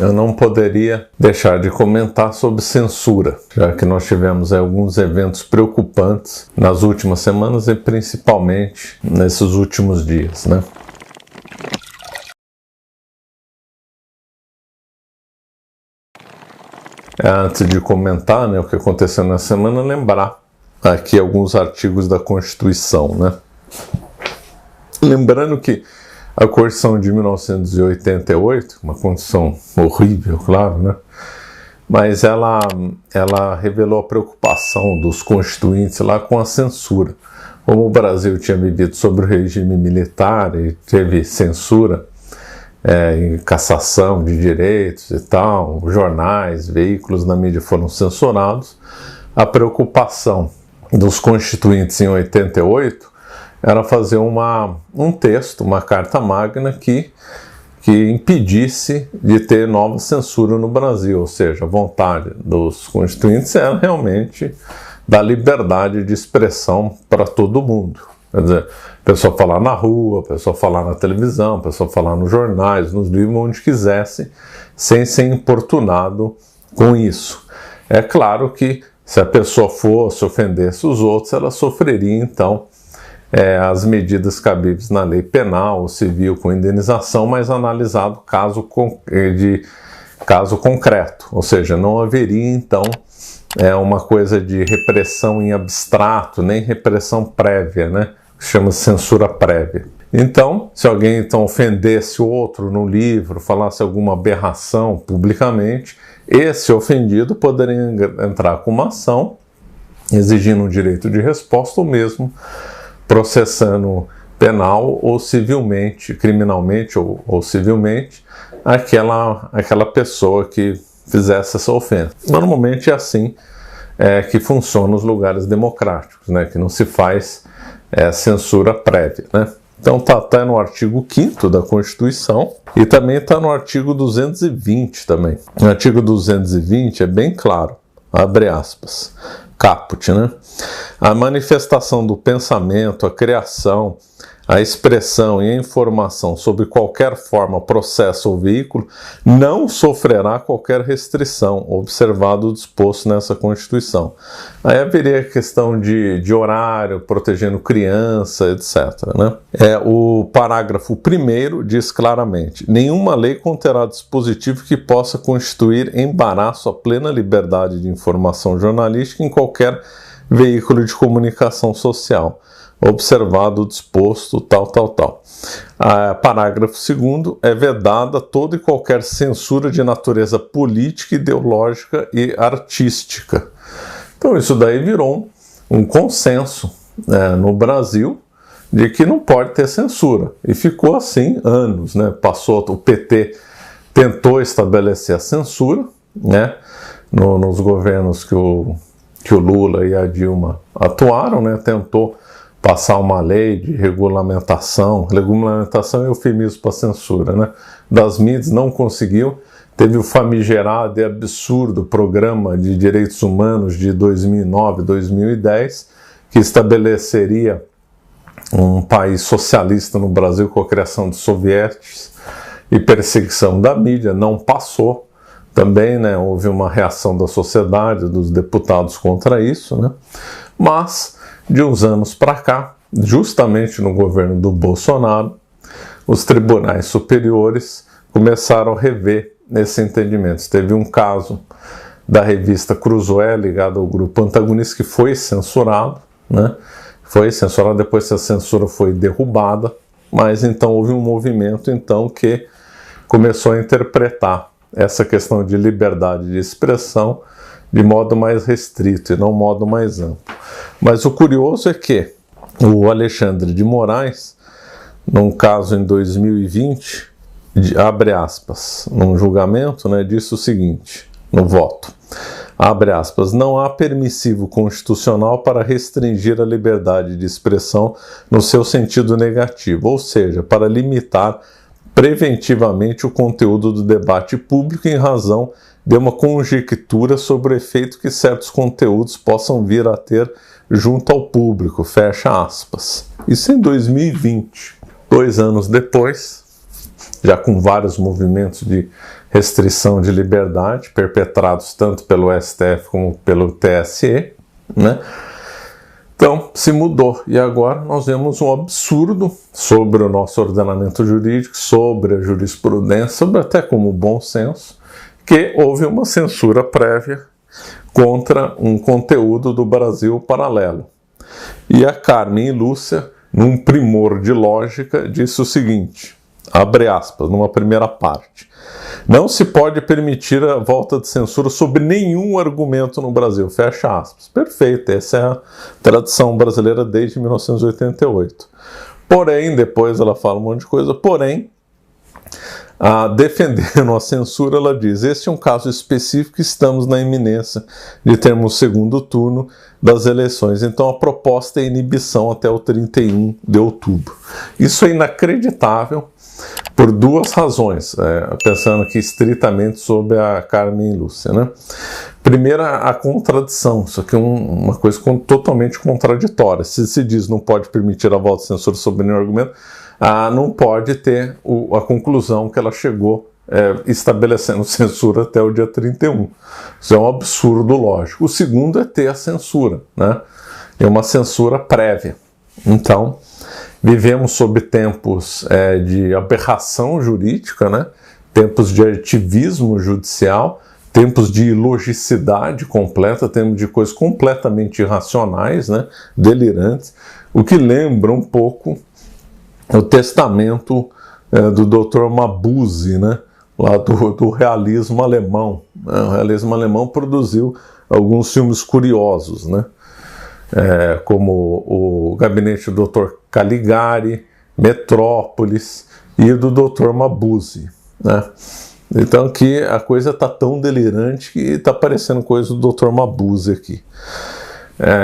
eu não poderia deixar de comentar sobre censura, já que nós tivemos alguns eventos preocupantes nas últimas semanas e principalmente nesses últimos dias, né? Antes de comentar, né, o que aconteceu na semana, lembrar aqui alguns artigos da Constituição, né? Lembrando que a Constituição de 1988, uma Constituição horrível, claro, né? Mas ela revelou a preocupação dos constituintes lá com a censura. Como o Brasil tinha vivido sob o regime militar e teve censura, em cassação de direitos e tal, jornais, veículos na mídia foram censurados, a preocupação dos constituintes em 88 era fazer um texto, uma carta magna que impedisse de ter nova censura no Brasil, ou seja, a vontade dos constituintes era realmente da liberdade de expressão para todo mundo. Quer dizer, a pessoa falar na rua, a pessoa falar na televisão, a pessoa falar nos jornais, nos livros, onde quisesse, sem ser importunado com isso. É claro que se a pessoa fosse, ofendesse os outros, ela sofreria, então, as medidas cabíveis na lei penal ou civil com indenização, mas analisado caso concreto, ou seja, não haveria, então, uma coisa de repressão em abstrato, nem repressão prévia, né? Chama-se censura prévia. Então, se alguém então ofendesse o outro no livro, falasse alguma aberração publicamente, esse ofendido poderia entrar com uma ação exigindo um direito de resposta ou mesmo processando penal ou civilmente, criminalmente ou civilmente, aquela pessoa que fizesse essa ofensa. Normalmente é assim que funciona nos lugares democráticos, né? Que não se faz censura prévia, né? Então tá no artigo 5º da Constituição e também está no artigo 220 também. O artigo 220 é bem claro, abre aspas, caput, né? A manifestação do pensamento, a criação, a expressão e a informação sobre qualquer forma, processo ou veículo não sofrerá qualquer restrição, observado o disposto nessa Constituição. Aí haveria a questão de horário, protegendo criança, etc., né? O parágrafo 1º diz claramente: nenhuma lei conterá dispositivo que possa constituir embaraço à plena liberdade de informação jornalística em qualquer veículo de comunicação social, observado o disposto tal. Parágrafo 2º, é vedada toda e qualquer censura de natureza política, ideológica e artística. Então isso daí virou um consenso no Brasil de que não pode ter censura. E ficou assim anos, né? O PT tentou estabelecer a censura, né? Nos governos que o Lula e a Dilma atuaram, né? Tentou passar uma lei de regulamentação é eufemismo para censura, né? Das mídias, não conseguiu. Teve o famigerado e absurdo Programa de Direitos Humanos de 2009, 2010, que estabeleceria um país socialista no Brasil com a criação de sovietes e perseguição da mídia, não passou. Também, né, houve uma reação da sociedade, dos deputados contra isso, né? Mas de uns anos para cá, justamente no governo do Bolsonaro, os tribunais superiores começaram a rever esse entendimento. Teve um caso da revista Cruzoé, ligado ao grupo antagonista, que foi censurado, né? Foi censurado depois que a censura foi derrubada, mas então houve um movimento então que começou a interpretar essa questão de liberdade de expressão de modo mais restrito e não modo mais amplo. Mas o curioso é que o Alexandre de Moraes, num caso em 2020, abre aspas, num julgamento, né, disse o seguinte, no voto, abre aspas, não há permissivo constitucional para restringir a liberdade de expressão no seu sentido negativo, ou seja, para limitar preventivamente o conteúdo do debate público em razão de uma conjectura sobre o efeito que certos conteúdos possam vir a ter junto ao público, fecha aspas. Isso em 2020. 2 anos depois, já com vários movimentos de restrição de liberdade, perpetrados tanto pelo STF como pelo TSE, né? Então, se mudou, e agora nós vemos um absurdo sobre o nosso ordenamento jurídico, sobre a jurisprudência, sobre até como bom senso, que houve uma censura prévia contra um conteúdo do Brasil Paralelo. E a Carmen e Lúcia, num primor de lógica, disse o seguinte, abre aspas, numa primeira parte: não se pode permitir a volta de censura sobre nenhum argumento no Brasil, fecha aspas. Perfeito, essa é a tradição brasileira desde 1988. Porém, depois ela fala um monte de coisa, porém, defendendo a censura, ela diz: este é um caso específico, estamos na iminência de termos o segundo turno das eleições, então a proposta é inibição até o 31 de outubro. Isso é inacreditável por duas razões, pensando aqui estritamente sobre a Carmen e Lúcia, né? Primeira, a contradição, isso aqui é uma coisa totalmente contraditória. Se diz não pode permitir a volta de censura sobre nenhum argumento, não pode ter a conclusão que ela chegou estabelecendo censura até o dia 31. Isso é um absurdo lógico. O segundo é ter a censura, né? É uma censura prévia. Então, vivemos sob tempos de aberração jurídica, né? Tempos de ativismo judicial, tempos de ilogicidade completa, tempos de coisas completamente irracionais, né? Delirantes, o que lembra um pouco o testamento do Dr. Mabuse, né? Lá do realismo alemão. O realismo alemão produziu alguns filmes curiosos, né? Como o Gabinete do Dr. Caligari, Metrópolis e do Dr. Mabuse, né? Então aqui a coisa está tão delirante que está parecendo coisa do Dr. Mabuse aqui.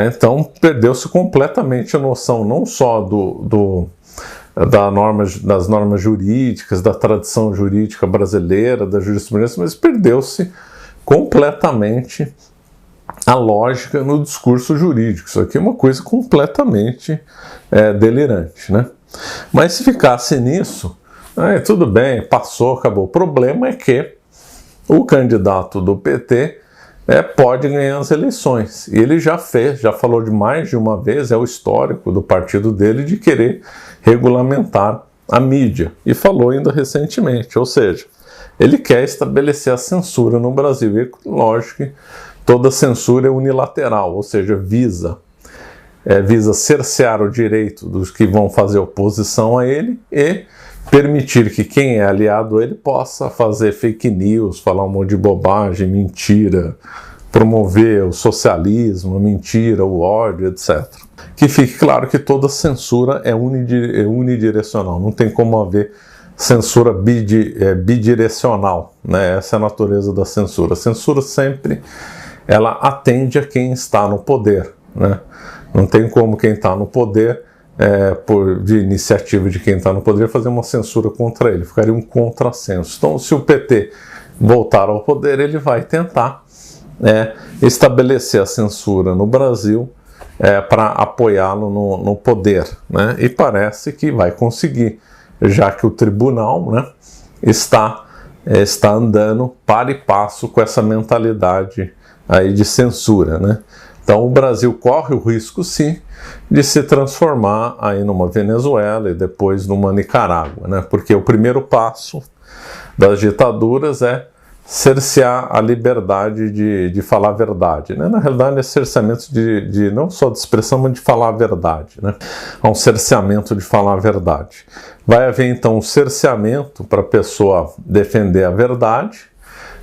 Então perdeu-se completamente a noção não só das normas jurídicas, da tradição jurídica brasileira, da jurisprudência, mas perdeu-se completamente a lógica no discurso jurídico. Isso aqui é uma coisa completamente delirante, né? Mas se ficasse nisso, tudo bem, passou, acabou. O problema é que o candidato do PT pode ganhar as eleições. E ele já falou de mais de uma vez, é o histórico do partido dele de querer regulamentar a mídia. E falou ainda recentemente, ou seja, ele quer estabelecer a censura no Brasil. E lógico que toda censura é unilateral, ou seja, visa cercear o direito dos que vão fazer oposição a ele e permitir que quem é aliado a ele possa fazer fake news, falar um monte de bobagem, mentira, promover o socialismo, a mentira, o ódio, etc. Que fique claro que toda censura é unidirecional, não tem como haver censura bidirecional, né? Essa é a natureza da censura. A censura sempre ela atende a quem está no poder, né? Não tem como quem está no poder, de iniciativa de quem está no poder, fazer uma censura contra ele, ficaria um contrassenso. Então, se o PT voltar ao poder, ele vai tentar estabelecer a censura no Brasil para apoiá-lo no poder, né? E parece que vai conseguir, já que o tribunal, né, está andando para e passo com essa mentalidade aí de censura, né? Então o Brasil corre o risco, sim, de se transformar aí numa Venezuela e depois numa Nicarágua, né? Porque o primeiro passo das ditaduras é cercear a liberdade de falar a verdade, né? Na realidade é cerceamento de não só de expressão, mas de falar a verdade, né? Há um cerceamento de falar a verdade. Vai haver então um cerceamento para a pessoa defender a verdade.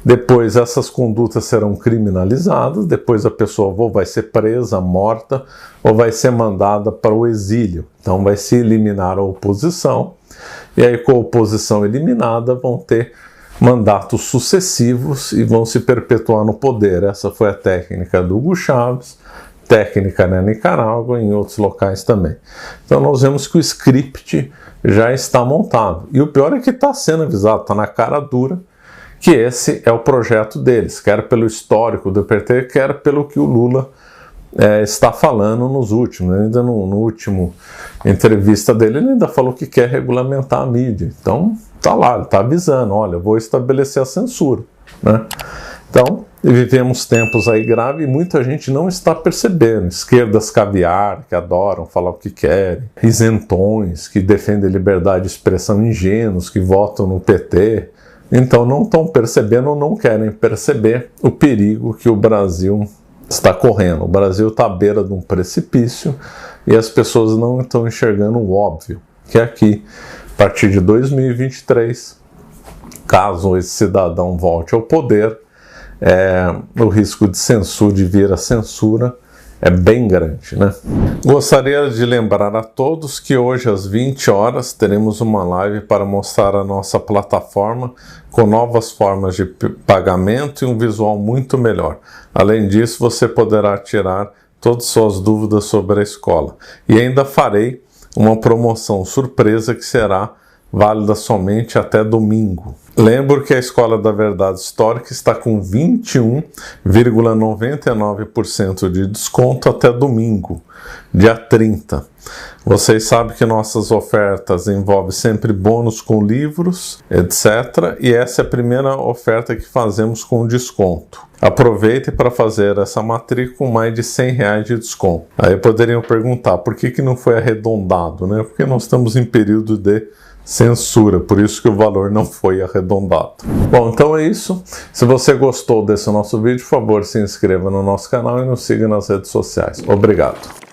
Depois essas condutas serão criminalizadas, depois a pessoa ou vai ser presa, morta, ou vai ser mandada para o exílio. Então vai se eliminar a oposição, e aí com a oposição eliminada vão ter mandatos sucessivos e vão se perpetuar no poder. Essa foi a técnica do Hugo Chávez, técnica na Nicarágua e em outros locais também. Então nós vemos que o script já está montado. E o pior é que está sendo avisado, está na cara dura, que esse é o projeto deles, quer pelo histórico do PT, quer pelo que o Lula está falando nos últimos. Ainda no último entrevista dele, ele ainda falou que quer regulamentar a mídia. Então, tá lá, ele está avisando, olha, eu vou estabelecer a censura, né? Então, vivemos tempos aí graves e muita gente não está percebendo. Esquerdas caviar, que adoram falar o que querem, isentões, que defendem liberdade de expressão, ingênuos, que votam no PT. Então, não estão percebendo ou não querem perceber o perigo que o Brasil está correndo. O Brasil está à beira de um precipício e as pessoas não estão enxergando o óbvio, que é aqui, a partir de 2023, caso esse cidadão volte ao poder, o risco de censura, de vir a censura, é bem grande, né? Gostaria de lembrar a todos que hoje às 20 horas teremos uma live para mostrar a nossa plataforma com novas formas de pagamento e um visual muito melhor. Além disso, você poderá tirar todas as suas dúvidas sobre a escola. E ainda farei uma promoção surpresa que será válida somente até domingo. Lembro que a Escola da Verdade Histórica está com 21,99% de desconto até domingo, dia 30. Vocês sabem que nossas ofertas envolvem sempre bônus com livros, etc. E essa é a primeira oferta que fazemos com desconto. Aproveite para fazer essa matrícula com mais de R$100 de desconto. Aí poderiam perguntar, por que não foi arredondado, né? Porque nós estamos em período de censura, por isso que o valor não foi arredondado. Bom, então é isso. Se você gostou desse nosso vídeo, por favor, se inscreva no nosso canal e nos siga nas redes sociais. Obrigado.